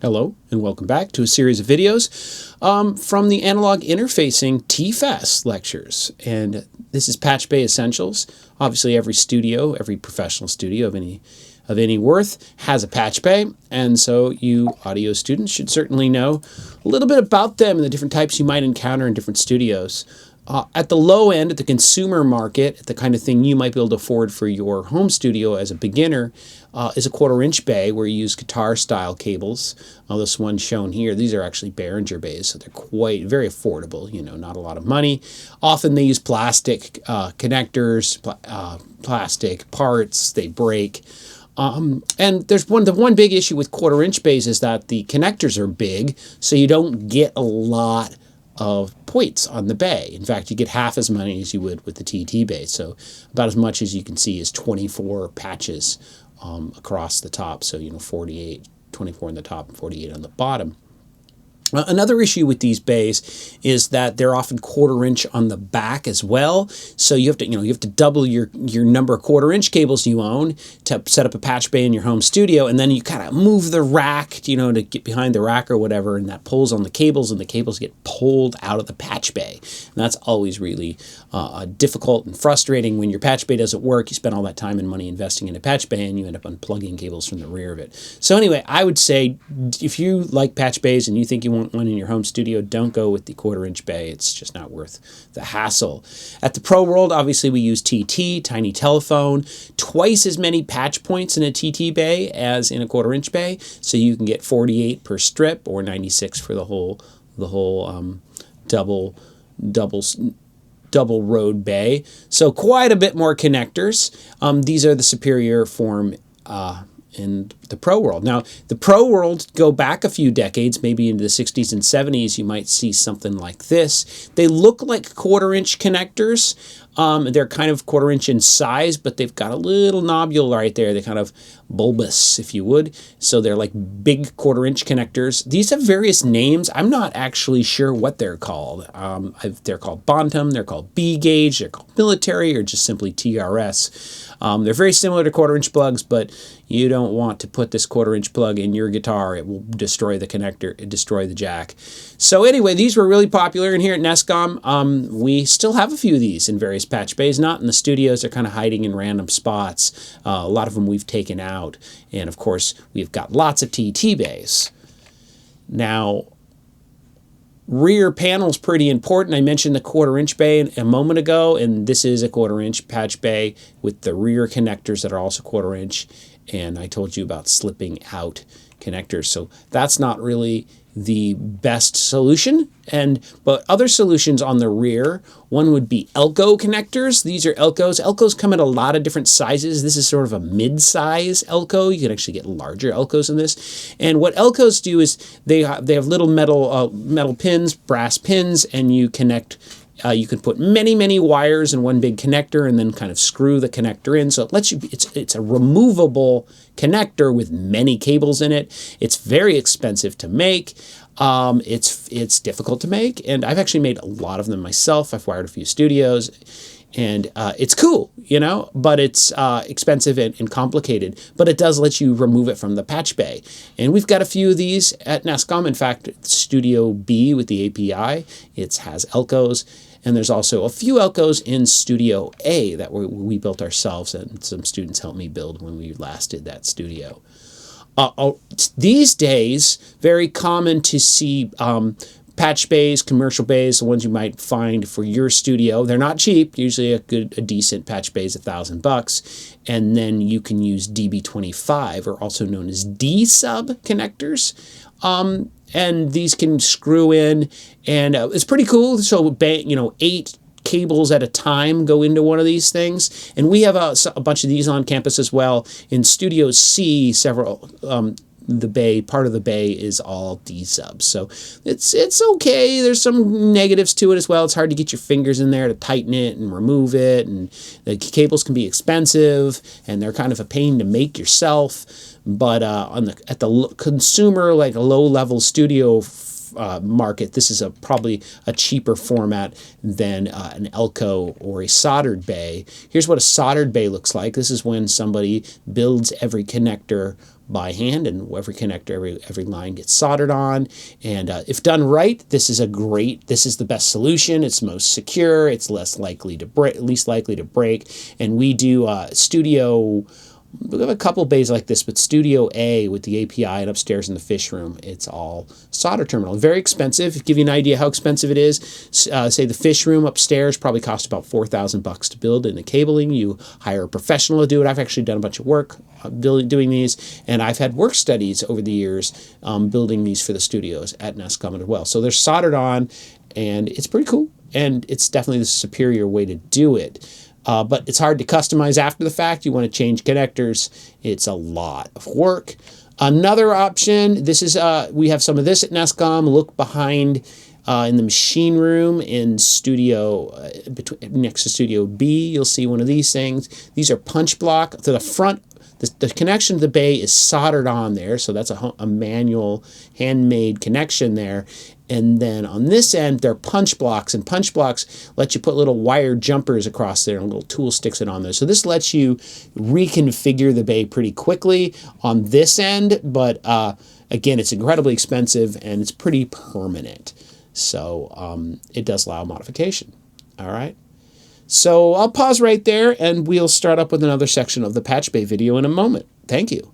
Hello and welcome back to a series of videos from the Analog Interfacing TFAS lectures. And this is Patchbay Essentials. Obviously every studio, every professional studio of any worth has a Patchbay, and so you audio students should certainly know a little bit about them and the different types you might encounter in different studios. At the low end, at the consumer market, the kind of thing you might be able to afford for your home studio as a beginner is a 1/4-inch bay where you use guitar-style cables. This one shown here, these are actually Behringer bays, so they're very affordable, not a lot of money. Often they use plastic connectors, plastic parts, they break. And there's the one big issue with 1/4-inch bays is that the connectors are big, so you don't get a lot of points on the bay. In fact, you get half as many as you would with the TT bay. So about as much as you can see is 24 patches across the top. So 48, 24 on the top and 48 on the bottom. Another issue with these bays is that they're often 1/4-inch on the back as well. So you have to double your number of 1/4-inch cables you own to set up a patch bay in your home studio, and then you kind of move the rack, to get behind the rack or whatever, and that pulls on the cables, and the cables get pulled out of the patch bay. And that's always really difficult and frustrating when your patch bay doesn't work. You spend all that time and money investing in a patch bay, and you end up unplugging cables from the rear of it. So anyway, I would say if you like patch bays and you think you want one in your home studio, don't go with the 1/4-inch bay. It's just not worth the hassle. At the Pro World, obviously we use TT, tiny telephone, twice as many patch points in a TT bay as in a 1/4-inch bay. So you can get 48 per strip or 96 for the whole double road bay. So quite a bit more connectors. These are the superior form in the Pro World. Now, the Pro World, go back a few decades, maybe into the 60s and 70s, you might see something like this. They look like 1/4-inch connectors. They're kind of 1/4-inch in size, but they've got a little nobule right there. They're kind of bulbous, if you would. So they're like big 1/4-inch connectors. These have various names. I'm not actually sure what they're called. They're called Bantam, they're called B-gauge, they're called military, or just simply TRS. They're very similar to 1/4-inch plugs, but you don't want to put this 1/4-inch plug in your guitar. It will destroy the connector, destroy the jack. So anyway, these were really popular, and here at NESCOM, we still have a few of these in various patch bays, not in the studios. They're kind of hiding in random spots. A lot of them we've taken out, and of course, we've got lots of TT bays. Now, rear panel's pretty important. I mentioned the 1/4-inch bay a moment ago, and this is a 1/4-inch patch bay with the rear connectors that are also 1/4-inch, and I told you about slipping out connectors. So that's not really the best solution, but other solutions on the rear, one would be Elco connectors. These are Elcos. Elcos come in a lot of different sizes. This is sort of a mid-size Elco. You can actually get larger Elcos in this. And what Elcos do is they have little metal pins, brass pins, and you connect. You can put many wires in one big connector and then kind of screw the connector in. So it lets you. It's a removable connector with many cables in it. It's very expensive to make. It's difficult to make, and I've actually made a lot of them myself. I've wired a few studios, and it's cool, but it's expensive and complicated. But it does let you remove it from the patch bay, and we've got a few of these at NESCOM. In fact, Studio B with the API, it has Elcos. And there's also a few Elcos in Studio A that we built ourselves, and some students helped me build when we last did that studio. These days, very common to see patch bays, commercial bays, the ones you might find for your studio. They're not cheap. Usually a decent patch bay is $1,000. And then you can use DB25, or also known as D-sub connectors. And these can screw in, and it's pretty cool. So, 8 cables at a time go into one of these things. And we have a bunch of these on campus as well. In Studio C, part of the bay is all D-subs. So it's okay. There's some negatives to it as well. It's hard to get your fingers in there to tighten it and remove it. And the cables can be expensive, and they're kind of a pain to make yourself. But at the consumer, like a low-level studio market, this is probably a cheaper format than an Elco or a soldered bay. Here's what a soldered bay looks like. This is when somebody builds every connector by hand, and every connector, every line gets soldered on. And if done right, this is the best solution. It's most secure. It's least likely to break. And we do we have a couple bays like this, but Studio A with the API and upstairs in the fish room, it's all solder terminal. Very expensive. To give you an idea how expensive it is, say the fish room upstairs probably costs about $4,000 to build, and the cabling, you hire a professional to do it. I've actually done a bunch of work doing these, and I've had work studies over the years building these for the studios at NESCOM as well. So they're soldered on, and it's pretty cool, and it's definitely the superior way to do it. But it's hard to customize after the fact. You want to change connectors. It's a lot of work. Another option, this is we have some of this at NESCOM. Look behind in the machine room in studio, next to Studio B, you'll see one of these things. These are punch block. To the front, the connection to the bay is soldered on there, so that's a manual, handmade connection there. And then on this end, they're punch blocks, and punch blocks let you put little wire jumpers across there, and a little tool sticks it on there. So this lets you reconfigure the bay pretty quickly on this end, but again, it's incredibly expensive and it's pretty permanent. So it does allow modification. All right. So I'll pause right there, and we'll start up with another section of the Patch Bay video in a moment. Thank you.